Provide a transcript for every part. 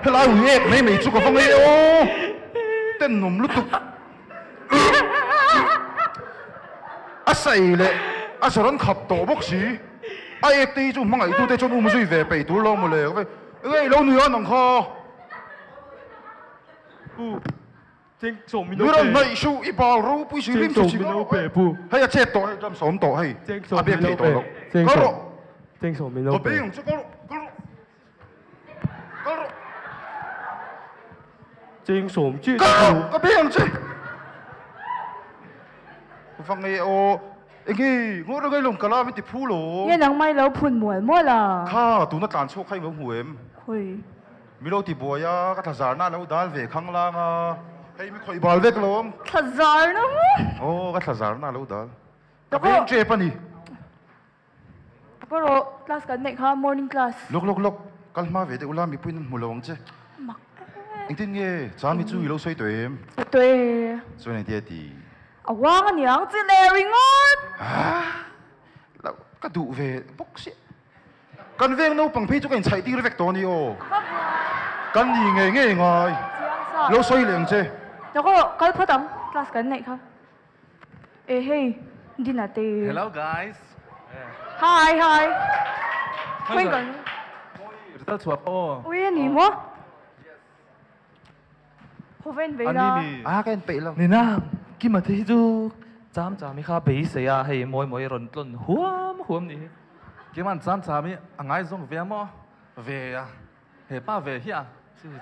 Hello, nghe mấy mày chụp cái phong ấy ô, tên nôm lút tục. Say lệ, sao anh khập tổ bốc xí, ai tí chú mang ấy tu để cho nó mới về bảy tu lâu một lệ, cái lâu nữa nòng kho. Nữa là này su ít bao rau bùi xí lim xí nó hay là chết tổ hay làm sớm tổ hay, à biết cái tổ đâu, có rồi, tôi biết không chứ có rồi. Chính sớm chứ có biết không chứ phong nghe ô cái ngô đó cái lồng cá la mới tiếp phu lỗ nghe nắng mai lâu phun muối mua là kha tụi nó tàn số khay với hùm hui mi lâu tiếp bồi à cái thằng già na lâu đal về khang lang à hay mi khơi bal về cái lồng thật giỏi lắm ô cái thằng già na lâu đal cái bên chơi pa ni có rồi class cái này ha morning class lúc cái mà về để ulam mi pin một lồng chứ anh tin nghe cha mi chú ý lâu xoay tuổi xoay này tiệt thì wow cái nhang chỉ Larry ngon là cái đủ về bốc xí cần về nấu bằng phi cho cái chạy đi nó vẹt to đi ô cần gì nghe ngồi lâu xoay liền chứ nó có cái phát âm class cái này ha hey đi nào thì Hello guys. hi quên còn Rất chuột ô. ui anh nhìn quá hồ bên về đó à cái anh bị lâu nè na khi mà thấy chú chăm mi khá bị sấy à hay mỗi run tuần huam đi Cái mà chăm mi ngay giống về mà về à hệ ba về hi à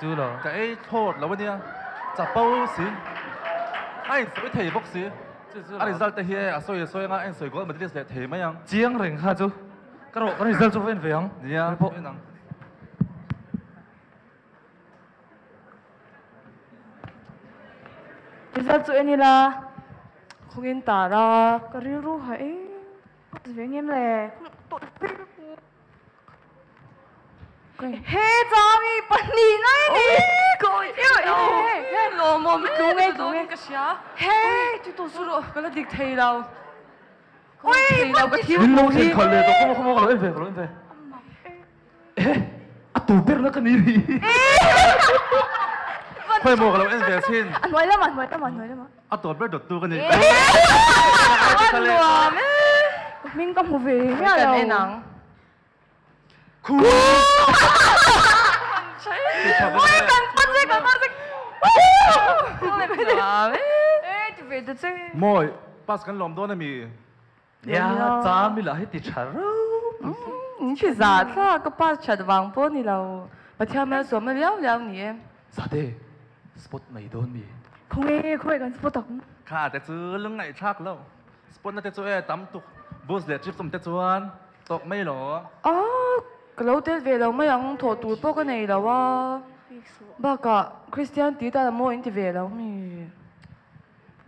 chú rồi cái thốt là vậy chả bao xí anh phải thầy bốc xí anh result thì à soi ngay anh soi có mà đi thầy mấy anh chiang rèn ha chú cái result chú về về không yeah result tụi anh là không yên tả ra cái riu hãy tụi anh em lè hey Tommy pani này đi coi hey lo mo mi cứu nghe cái gì hey tụi tôi sửa cái là địch thầy đâu ôi đâu cái thiếu mình muốn xin khỏi lệ tôi không có về à tụi biết nó cái gì khoai mồ cái là về xin anh nói lắm à tụi biết được tôi cái này anh nói mình có một về nha đâu cool ôi cần phân tích ê thì về được chứ mồi pass cái lồng đó này mi ya chăm mi là hết tiệt chả chỉ giả thôi có pass chặt vàng po ni đâu mà theo mẹ số mà léo nhỉ em sao thế spot mày đón mi không nghe cần spot tócค่ะแต่ซื้อเรื่องไหนชักแล้วสปอนน่าจะช่วยตั้มตุกบูสเดชิปสมเด็จชวนตกไม่หรอ cái lâu tết về lâu mấy ông thổ tụi bố cái này đâu à bà cả Christian tí ta là mua anh thì về đâu mi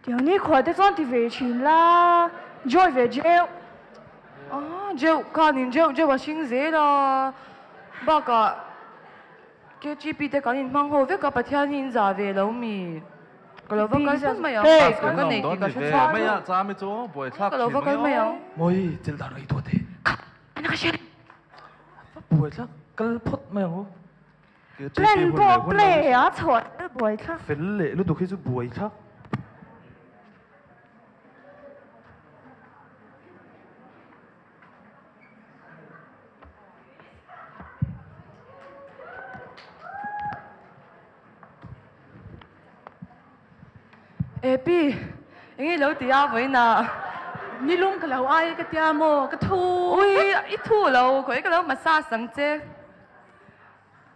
điều này khỏi tết xong thì về chín la Joy về jail jail cả nhìn jail và sinh dễ là bà cả cái GP tết cả nhìn mang hồ với cả bà thiên nhìn giả về đâu mi cái lâu vẫn cái gì mấy ông cái này thì cái chuyện sao mấy à cha mấy chỗ buổiชัก cái lâu vẫn cái mấy ông mày chỉ là rồi thôi thế anh cái chuyện buổi chắc cái phốt mày không plan bộ play à thôi buổi chắc phải lệ lúc đầu khi chú buổi chắc ê pi anh ấy lâu tí à với nà ni lung cái lâu ai cái tia mò cái thu ui ít thu lâu có cái lâu mà xa sáng chứ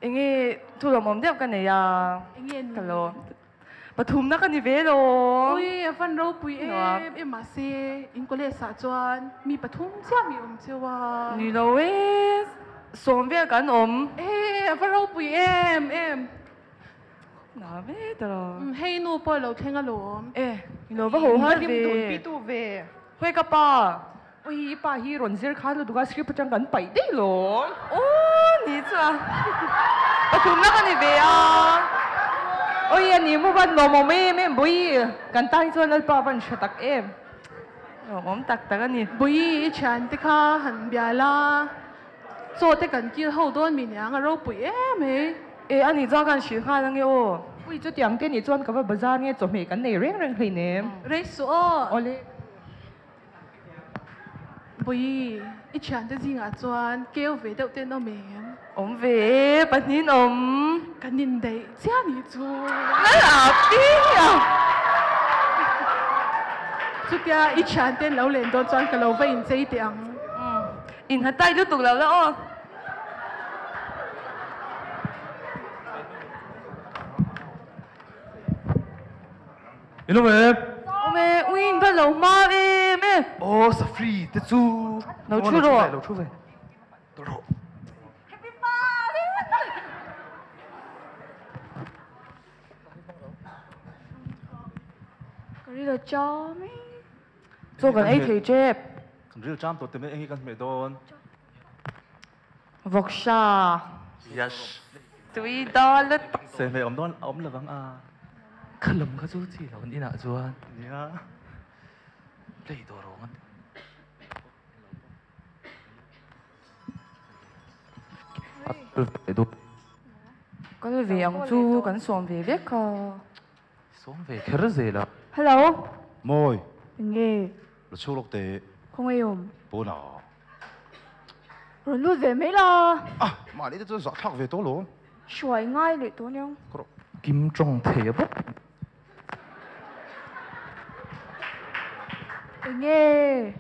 anh ấy thu lâu mồm đẹp cái này à cái lâu bà thùm nó cái này về rồi ui văn râu bùi em mà xe in có lẽ sợ choan mi bà thum cha mi chưa à ni lâu ấy xóm về cái ê văn râu bùi em nào về đó hay nu bơi lâu khen lâu ê ni lâu vẫn hồ hát về huê cái ba ui bà hi rộn dễ khá là đúng cái script trang gần 7 đấy rồi ô ni chưa bà thùm nó cái này về à ôi anh em muốn nó mà mẹ bui cần tay cho nó pa vẫn sẽ tắc em mắm tắc anh đi bui chán tê kha hẳn bia la cho tê cần kia hậu đôn mình nhang ở đâu bui em ấy ê anh đi ra cần xí khai lăng yêu ui chút tiếng tên đi chọn cái vật bazar nghe chọn mấy cái này riêng riêng hình nè rê số ole bui chán tê gì ngã chọn kêu về đâu tên nó mềm về bắt nín cái nhìn đấy cha nhỉ chú nó là tiếng à chú kia ít chán tên lâu lên đó chọn cái lâu về in dây tiếng in hết tay lúc tục lâu đó Ino em. mẹ ui bắt lâu mà em Oh, sa free, thế chú. Lâu chú rồi. Lâu chú về. Đồ đồ. cái này là cho mấy cho cái ấy thì chép Còn rất là chăm tôi tìm mấy anh ấy cần mẹ đồn. vọc sa Yes. tụi đó lứt Xem về đón là vắng à. Kallam ka chú chi lâu đi nào chú anh. Yeah. Lấy đồ rồi anh. có cái về ông chú cần xuống về biết cơ Xuống về cái gì là. hello Môi, nghe là số lộc tệ, không yêu bố nào. rồi lui về mấy là À, mà đi tôi dọn thắc về tối luôn. xoay ngay để tôi nhau Kim Jong thể bốc. nghe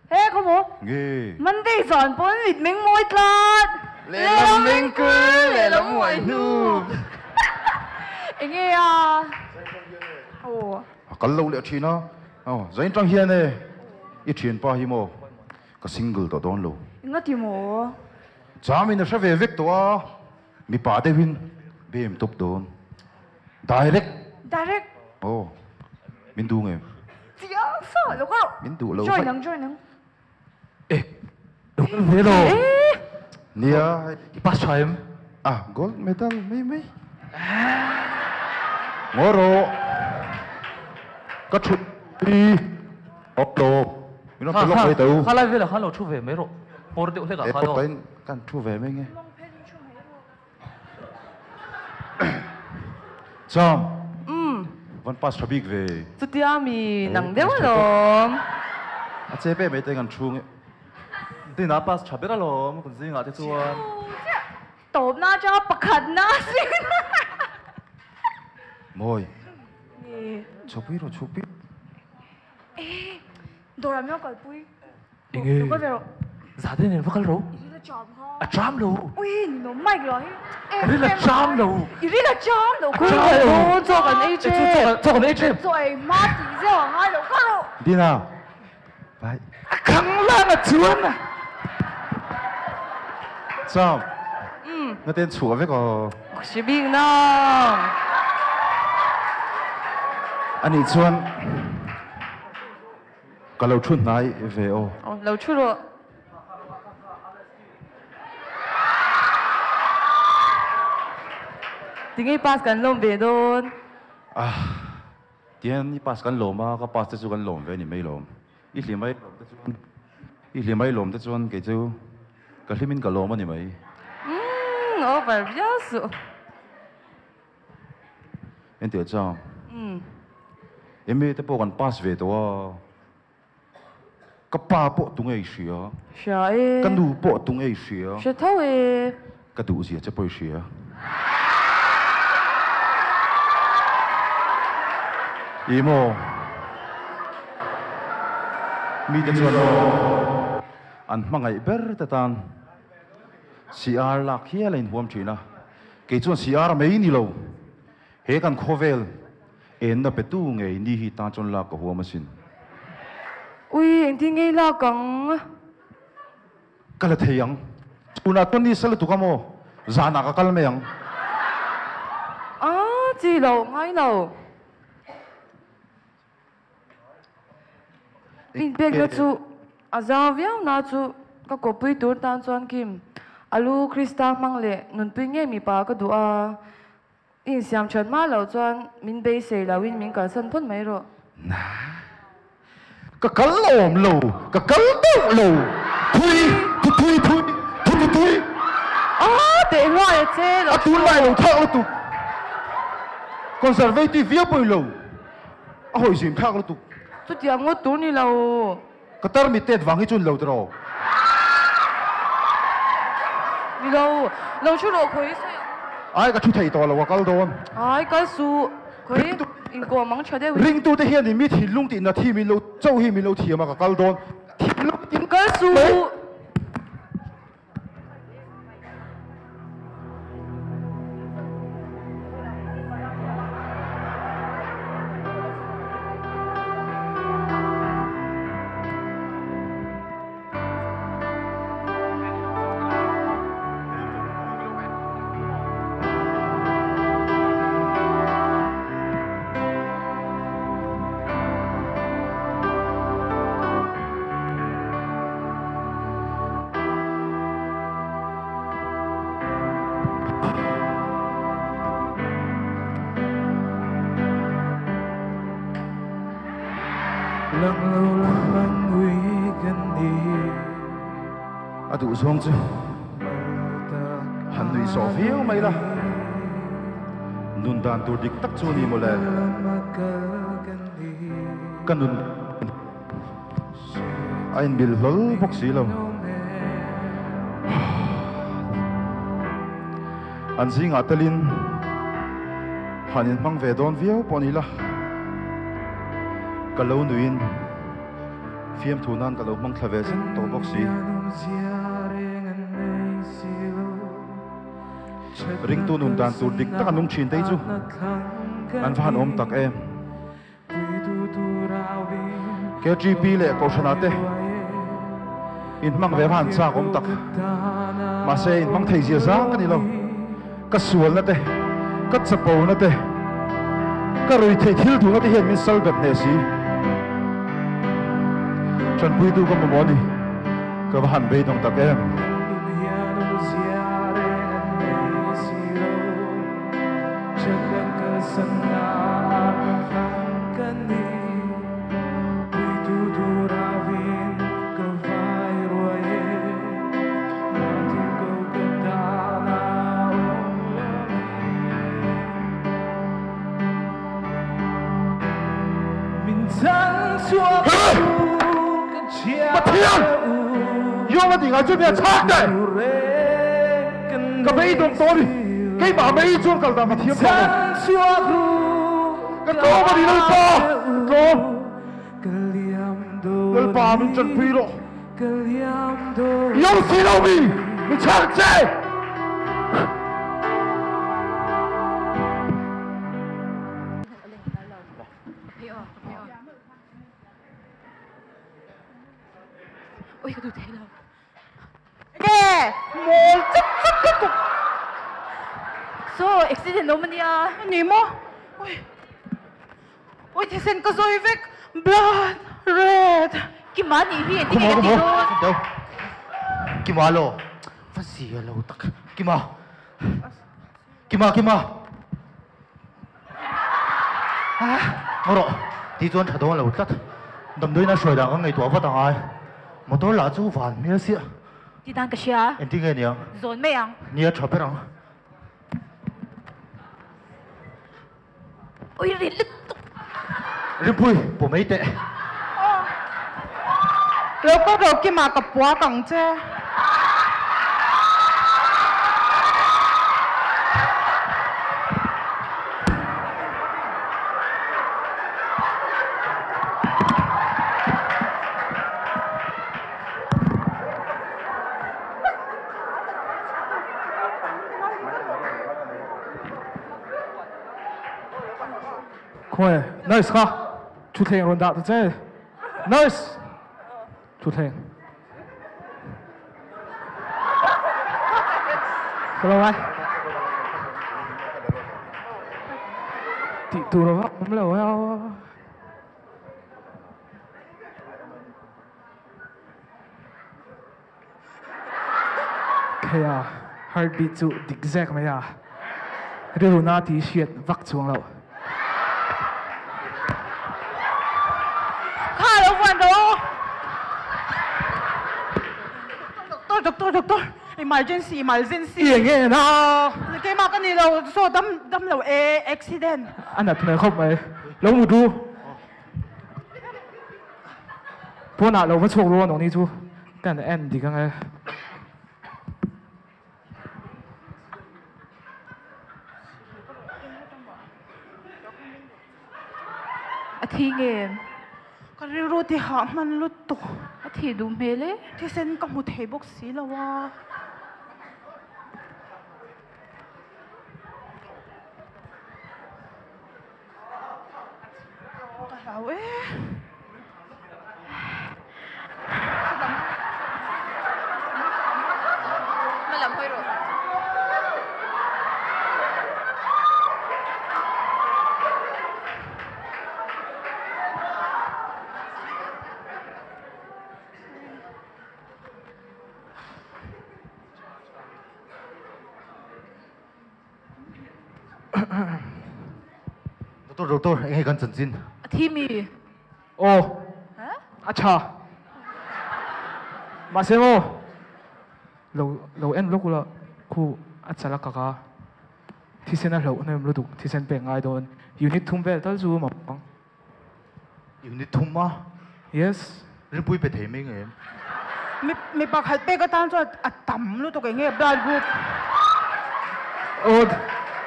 ê không muốn Nghe. mình đi dọn bốn vịt mình môi lạt Lê lắm mình cứ, lê lắm ngoài nu. nghe à ồ Cần lâu liệu chuyện nó. Giấy trang hiền này. Ít chuyện pa hi mô. Cái single đó đón lâu. nghe thì mồ Chả mình sẽ về việc đó. Mi pa de win. Bem top đón. Direct. direct Oh. Mình đu nghe. tiếng sợ đâu có Mình đu lâu. join nắng Ê, đúng thế rồi. ê Nia. Pass cho em. À, gold medal mấy. Ngô rô. Có chút đi. Ốc đồ. Mình nó phải lọc về tàu. Khai lại về là khai lâu chú về mấy rồi. Một điệu thế cả Để khai có đâu. tên cần thu về mấy nghe. Chom. Vẫn pass cho big về. tụi tiêm mi nắng đéo rồi À chế bé mấy tên cần thu nghe. Đi nã pass chả biết là lo, còn gì ngã thế chú anh. tổ na cho bạc khẩn na xin Môi. Chụp biết rồi chụp biết. đồ làm nhau cởi bui Nghe. có về rồi Giá thế này nó khai lâu. là chòm không À, tram lâu. ui nó mạnh rồi Cái đấy là tram lâu. ý là chòm đâu Tram lâu. cho cần ấy chứ cho còn AJ. rồi má tí giờ hai đâu có đâu Đi nào. Bye. Khăng lan là chuan à. Chom. Nó tên chùa với có. chỉ biết nào Anh ấy chuan. Cả lâu chuan này về ô. lâu chút rồi tiếng ấy pass cần lông về đôn À. Tiền pass kan lom mà, cái pass chu kan lom về ni mấy lom. Ít liêm mấy lom te chuan cái chu. Cái limin cái lom ni mấy. nó phải biết sự Em tiểu chom. Em mới te po kan pass về đó. Cái pa po tung ấy xía. trời Cái đủ po tung ấy xía. sẽ thôi Cái đủ gì chứ po xía. Imo. Mi te chuan lo. An mangai ber te tan. CR lak hi lein huam thina. Ke chuan CR mai ni lo. He kan khovel. En na petu ngei ni hi ta chon lak ko huam sin. ui anh tiếng ấy là căng Kala theyang. Una ton ni sal tu kamo. Zana ka kal meyang. à chỉ lâu ngay lâu mình biết là chú à giờ véo na chú các cô bui tour tan chuan kim alu Krista mang lệ nun bui nghe mi pa cái đũa in siam chan ma lo chuan min be sei lo in min kal san phun mai ro ka kal lom lo ka kal deuh lo thui để hoa chế a tu lai lo thak lo tu conservative via poi lo a hoi sim thak lo tu chút tiếng ngốt tú ni lâu ka tar mi tet wang hi chun lo tro ni lâu lâu chút lâu khối sao ai ka thu thei to lo wa kal don ai cái su khối in qua mắng chơi đấy ring tu te hian ni mi thi lung ti na thi mi lo chau hi mi lo thi ma ka kal don thi lung ti in cái su adu zong chu han nui so viu mai la nun dan tur dik tak chu ni mo le kan nun ain bil lol bok si lo an sing atalin hanin mang ve don viu poni la kalau nuin fiam thunan kalau mang thlave sin to bok si ring tu nun dan tur dik tak anung chin tei chu an van om tak em ke gp le ko shanate in mang ve van cha om tak ma se in mang thei zia za ka ni lo ka sual na te ka chapo na te ka roi thei thil thu na te hian min sal bet ne si chan pui tu ka mo ni ka van be dong tak em yo mà tiếng ai chưa biết chắc đấy cái mấy đồng tôi đi cái bà mấy chuông cầu đàm mà thiêm vào cái to mà đi đâu to cái bà mình chân phi rồi yo xí đâu mình chắc chứ ôi cái thấy đâu nè một chút cái cục so accident đâu mà nha Ni mo? Ôi thì sen có rồi vết blood red. cái má nhỉ hiện Come on, cái come gì on. đó Đâu? Kim Hoa lo. Phát gì lâu tắc. Kim Hoa. Kim Hoa, Kim Hoa. Ngô rõ. Tí tuần thật đó lâu tắc. Đầm đôi nó sôi đằng cái ngày tuổi phát đằng ai. Mà tôi là chú phản mía xịa. đi đang cái gì à Em tin nghe nhỉ? rồi mấy anh Nhớ chọc biết không? ôi đi lít Rim pui, bộ mấy tệ. Lâu có đồ kia mà cặp quá cẳng chứ. Khỏe, nice ha. Chú thèn rồi đạt chứ. Nice. Chú thèn. Hello anh. Tị tù nó vọng lắm lâu eo. Kaya, heartbeat to exact mày à. Runa tí xiết vắc chuông lậu. Khá đâu quan đâu. Doctor. Emergency. Yên nghe na. Cái mà cái này là so đâm là accident. Anh đặt này không mày. Lâu một đu. Bố nào lâu mất chuông luôn nó đi chú. Cái này em thì cái này. Thi nghe. Cái rồi thì họ mình lút tục. Thi đúng mê lẽ. Thì sen có một thầy bác sĩ là wa. Đâu ấy. Mà làm hơi rồi. Doctor, anh hay cần chân xin. Thi mì. Ồ. Hả? Acha. Mà xem ô. Lâu em lúc là khu acha là kaka. Thì sen là lâu nên lúc thì sen bèn ai đồn. Unit thùng về tới dù mà bằng. Unit thùng mà. Yes. Nên bùi bề thế mấy người em. Mày bác hãy bê cái tan cho tầm lút tục cái nghe blood group.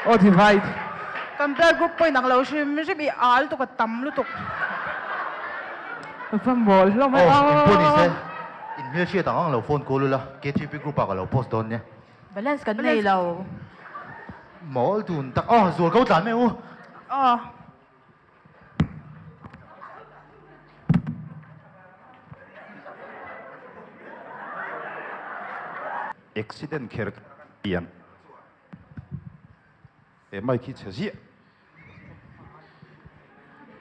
Ồ thì vậy. Cầm blood group bây năng lâu xem sẽ bị ál tục cái tầm lút tục. Phần mồ lâu mày. Em bùi đi xe. In here chia tặng lâu phone call luôn KGP group bạc lâu post đón nhé. Balance cái này lâu. Mỏ tuần tắc rồi câu tán mày ô. accident care pian mai khi chả gì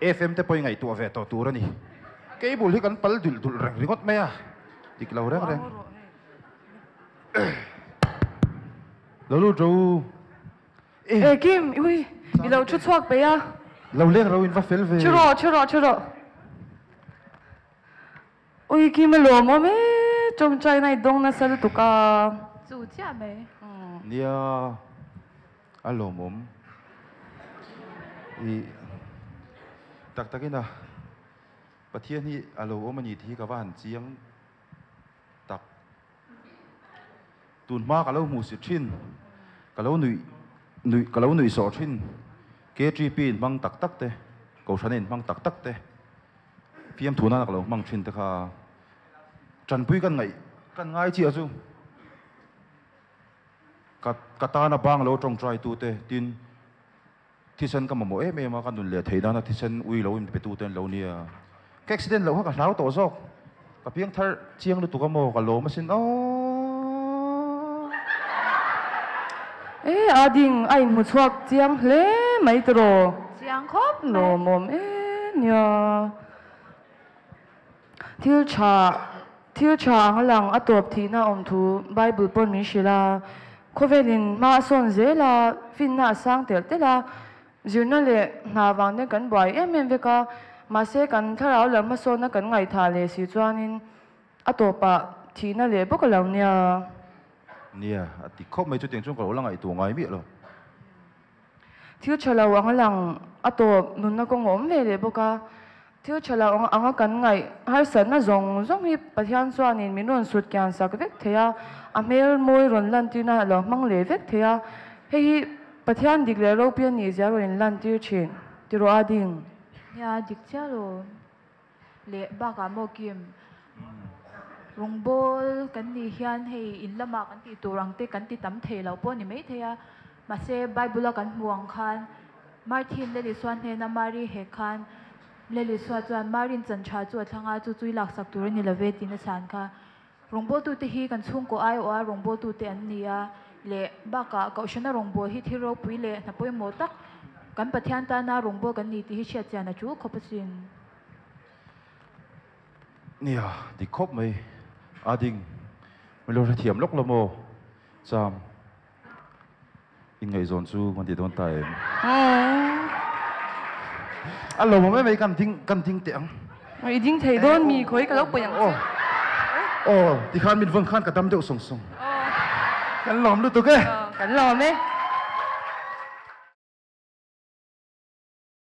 FM te poi ngai tu ve to tu ra ni cái bul hi kan pal dul reng ringot me à dik lau reng lu trâu Ê Kim, ui, đi lâu chút xoạc bé à? lau leng rau in va fel ve Chưa rõ. Ui Kim mà lùa mà mẹ, trong trái này đông na sao tụi cả. Dù chả mày. nia alo mom i takina pathian hi alo omani thi ka van chiang tak tun ma ka lo mu si thin ka lo nui so thin KGP mang tak te ko thanin mang tak te PM thuna ka lo mang thin te kha chan pui kan ngai chi azu katana bang lo trong trai tu te tin thisen ka mo em ma kan dun le theida na thisen ui lo in pe tu ten lo nia ka accident lo ha ka hlau to zok ka piang thar chiang lu tu ka mo ka lo ma sin Ê ading ai mu xoạc chiang lẽ mấy tro. Chiang khóc Lùa mồm ê nia. Thiêu cha ang lang atop thi na om thu Bible pon mi shila. Khovelin ma son ze la fin na sang tel te la zirna le na wang ne kan boy em veka ma se kan tharau lam ma son na kan ngai tha le si chuanin atopa thina le bok lo nia ati khop mai chu teng chung ka lo langai tu ngai mi lo thiu chala wang lang atop nun na ko ngom ve le boka thiu chala anga kan ngai har san na zong hi pathian chuanin minun sut kyan sak vek theya amel moi ron lan ti na lo mang le vek theya hei pathian dik le ro pian ni ja ron lan ti chin ti ro ading ya dik cha lo le ba ka mo kim rungbol kan ni hian hei in lama kan ti turang te kan ti tam the lo po ni mai theya ma se bible kan muang khan martin le li swan he na mari he khan le li swa chuan marin chan tha chu thanga chu chui lak sak tur ni la ve ti na san kha rungbol tu te hi kan chung ko ai o a rungbol tu te an nia le ba ka shana rungbol hi thiro pui le na poi mo tak kan pathian ta na rungbol kan ni ti hi chia cha na chu khopasin nia di khop mai ading mi lo thiam lok lo mo cham in ngày zon chu man ti don tai Oh. a lo me kan ting tiang Mày dính thầy đôn mì khối cả lúc bây giờ. ti khan min vang khan ka dam deuh song song kan lom lu tu ke Cảnh lòm ấy.